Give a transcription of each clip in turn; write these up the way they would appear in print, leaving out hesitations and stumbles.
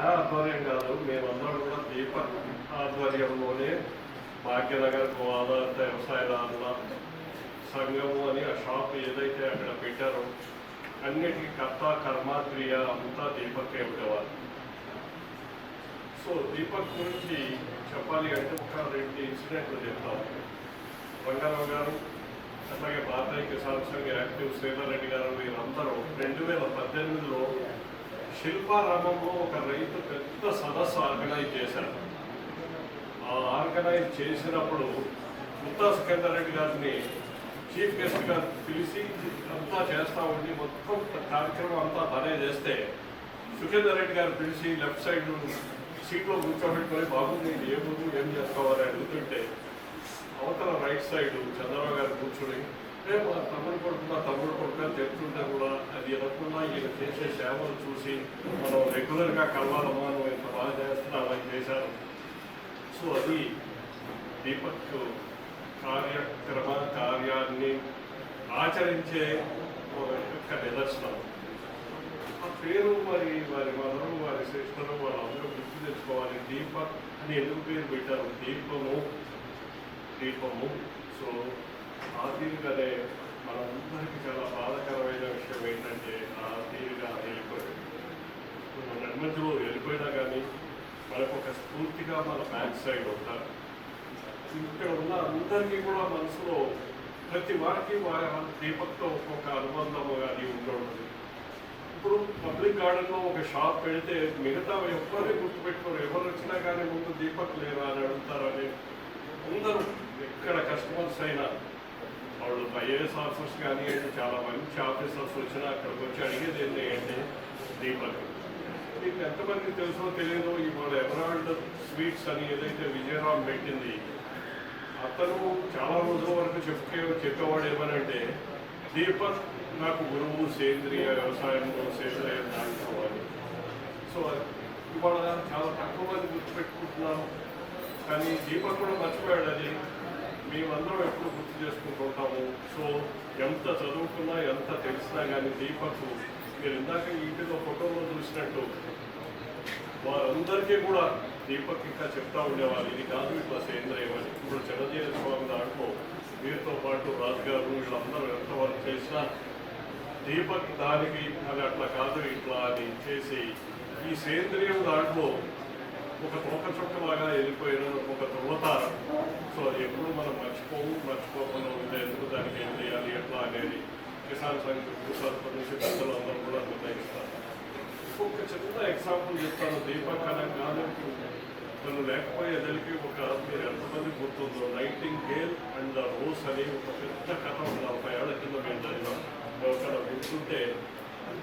ఆధ్వర్యం కాదు, మేమందరం కూడా దీపక్ ఆధ్వర్యంలోనే భాగ్యనగర్ గోదావరి వ్యవసాయదారుల సంఘము అని ఆ షాప్ ఏదైతే అక్కడ పెట్టారో అన్నిటికీ కర్త కర్మ క్రియ అంతా దీపక్కే ఉండేవారు. సో దీపక్ గురించి చెప్పాలి అంటే ఒక 2 ఇన్సిడెంట్లు చెప్తాము. రంగారావు గారు, అట్లాగే భారతీయ కిసాన్ సంఘ యాక్టివ్ శ్రీధర్ రెడ్డి గారు వీరందరూ 2018లో శిల్పారామంలో ఒక రైతు పెద్ద సదస్సు ఆర్గనైజ్ చేశారు. ఆ ఆర్గనైజ్ చేసినప్పుడు ముత్తా సికందర్ రెడ్డి గారిని చీఫ్ గెస్ట్గా పిలిచి అంతా చేస్తూ ఉండి మొత్తం కార్యక్రమం అంతా తనే చేస్తే సుఖేందర్ రెడ్డి గారు పిలిచి లెఫ్ట్ సైడ్ సీట్లో కూర్చోబెట్టుకొని బాబు నేను ఏ ముందు ఏం చేసుకోవాలని అడుగుతుంటే అవతల రైట్ సైడ్ చంద్రబాబు గారు కూర్చొని మా తమ్ముడు కొడుకు అని చెప్తుంటే కూడా అది ఎదకుండా ఈయన చేసే సేవలు చూసి మనం రెగ్యులర్గా కలవాలమ్మా నువ్వు ఎంత బాగా చేస్తున్నావు అని చేశారు. సో అది దీపక్ కార్యాన్ని ఆచరించే యొక్క నిదర్శనం. ఆ పేరు మరి వారి మదరు వారి సిస్టరు వాళ్ళందరూ గుర్తు తెచ్చుకోవాలి. దీపక్ అని ఎందుకు పేరు పెట్టారు? దీపము. సో ఆ తీరుగానే మనందరికీ చాలా బాధాకరమైన విషయం ఏంటంటే ఆ తీరుగా వెళ్ళిపోయాడు. మన మధ్యలో వెళ్ళిపోయినా కానీ మనకు ఒక స్ఫూర్తిగా మన బ్యాక్ సైడ్ ఉంటారు. ఇక్కడ ఉన్న అందరికీ కూడా మనసులో ప్రతి వారికి దీపక్తో ఒక్కొక్క అనుబంధము కానీ ఉంటుంది. ఇప్పుడు పబ్లిక్ గార్డెన్లో ఒక షాప్ పెడితే మిగతా ఎవరిని గుర్తుపెట్టుకోరు. ఎవరు వచ్చినా కానీ ముందు దీపక్ లేరా అని అడుగుతారని అందరూ ఎక్కడ కస్టమర్స్ అయినా వాళ్ళు ఐఏఎస్ ఆఫీసర్స్ కానీ చాలా మంచి ఆఫీసర్స్ వచ్చినా అక్కడికి వచ్చి అడిగేది ఏంటి దీపక్. మీకు ఎంతమందికి తెలుసో తెలియదు, ఇవాళ ఎమరాల్డ్ స్వీట్స్ అని ఏదైతే విజయరామ్ పెట్టింది అతను చాలా రోజుల వరకు చెప్పేవాడు ఏమనంటే దీపక్ నాకు గురువు, సేంద్రియ వ్యవసాయంలో సేంద్రియ దాచుకోవాలి. సో ఇవాళ చాలా తక్కువ మంది గుర్తుపెట్టుకుంటున్నాను, కానీ దీపక్ కూడా మర్చిపోయాడు. అది మేమందరం ఎప్పుడు గుర్తు చేసుకుంటూ ఉంటాము. సో ఎంత చదువుకున్నా ఎంత తెలిసినా కానీ దీపక్ మీరు ఇందాక ఇంటిలో ఫోటోలో చూసినట్టు వారందరికీ కూడా దీపక్ ఇంకా చెప్తా ఉండేవాళ్ళు ఇది కాదు ఇట్లా సేంద్రియం అని. ఇప్పుడు చిరంజీవి స్వామి దాంట్లో వీరితో పాటు రాజు గారు వీళ్ళందరూ ఎంత వర్క్ చేసినా దీపక్ దానికి అది అట్లా కాదు ఇట్లా అని చేసి ఈ సేంద్రియం దాంట్లో ఒక తోక చుట్టలాగా వెళ్ళిపోయిన ఒక ధృవతార. సో అది ఎప్పుడు మనం మర్చిపోకుండా ఉండేందుకు దానికి ఏం చేయాలి ఎట్లా అనేది కిసాన్ సంఘ నుంచి పెద్దలు అందరూ కూడా నిర్ణయిస్తారు. ఒక చిన్న ఎగ్జాంపుల్ చెప్తాను. దీపక్ అనగానే తను లేకపోయేదానికి ఒక మీరు ఎంతమంది గుర్తుందో నైటింగేల్ అండ్ ద రోజ్ అని ఒక పెద్ద కథ 40 ఏళ్ల కింద మేము చదివాం. ఒక గుర్తుంటే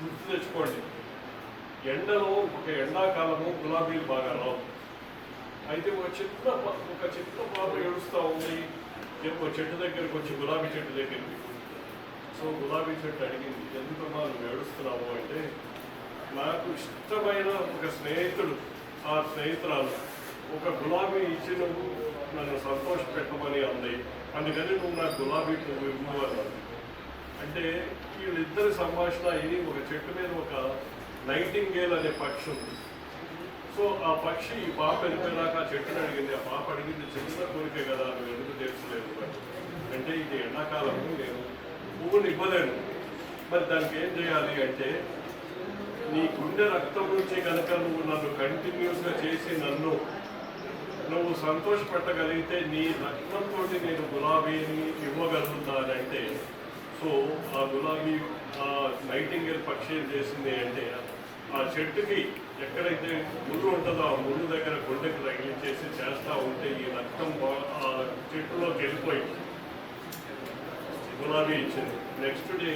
గుర్తు తెచ్చుకోండి. ఎండలో ఒక ఎండాకాలము గులాబీలు బాగా రావు. అయితే ఒక చిన్న పాప ఏడుస్తూ ఉంది. ఒక చెట్టు దగ్గరికి వచ్చి గులాబీ చెట్టు దగ్గరికి. సో గులాబీ చెట్టు అడిగింది ఎందుకమ్మా నువ్వు ఏడుస్తున్నావు అంటే నాకు ఇష్టమైన ఒక స్నేహితుడు ఆ స్నేహితురాలు ఒక గులాబీ ఇచ్చి నువ్వు నన్ను సంతోష పెట్టమని అంది, అందుకని నువ్వు నాకు గులాబీ పువ్వు ఇవ్వు అన్నది. అంటే వీళ్ళిద్దరి సంభాషణ ఇది. ఒక చెట్టు మీద ఒక నైటింగేల్ అనే పక్షి ఉంది. సో ఆ పక్షి ఈ పాప వెళ్ళిపోయినాక ఆ చెట్టుని అడిగింది. ఆ పాప అడిగింది చిన్న కోరికే కదా నువ్వు ఎందుకు తెలుసులేదు అంటే ఇది ఎండాకాలము నేను పువ్వుని ఇవ్వలేను, మరి దానికి ఏం చేయాలి అంటే నీ గుండె రక్తం నుంచి కనుక నువ్వు నన్ను కంటిన్యూస్గా చేసి నువ్వు సంతోషపెట్టగలిగితే నీ రక్తంతో నేను గులాబీని ఇవ్వగలుగుతానంటే సో ఆ గులాబీ ఆ నైటింగేల్ పక్షి ఏం చేసింది అంటే ఆ చెట్టుకి ఎక్కడైతే ముళ్ళు ఉంటుందో ఆ ముళ్ళు దగ్గర గుండెకి తగిలించేసి చేస్తూ ఉంటే ఈ రక్తం ఆ చెట్టులోకి వెళ్ళిపోయి గులాబీ ఇచ్చింది. నెక్స్ట్ డే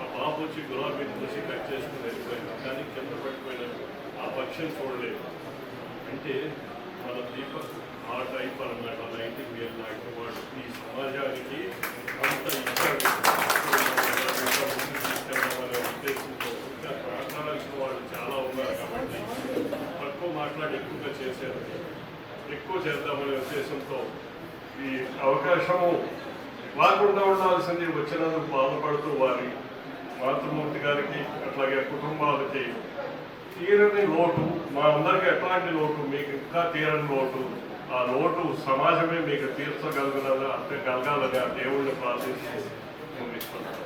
ఆ బాబు వచ్చి గులాబీని చూసి కట్ చేసుకుని వెళ్ళిపోయింది, కానీ కింద పడిపోయినట్టు ఆ పక్షిని చూడలేదు. అంటే మన దీపక్ ఆ టైప్ అన్నమాట నైటింగేల్ లాంటి వాడు ఈ సమాజానికి అంత ఇచ్చాడు అనే ఉద్దేశంతో ఇంకా మాట్లాడాల్సిన వాళ్ళు చాలా ఉన్నారు కాబట్టి తక్కువ మాట్లాడి ఎక్కువగా చేశారు. ఎక్కువ చేద్దామనే ఉద్దేశంతో ఈ అవకాశము రాకుండా ఉండాల్సింది వచ్చినందుకు బాధపడుతూ వారి మాతృమూర్తి గారికి అట్లాగే కుటుంబాలకి తీరని లోటు మా అందరికీ ఎట్లాంటి లోటు మీకు ఇంకా తీరని లోటు, ఆ లోటు సమాజమే మీకు తీర్చగలగాలని ఆ దేవుణ్ణి ప్రార్థిస్తూ ముగిస్తున్నాను.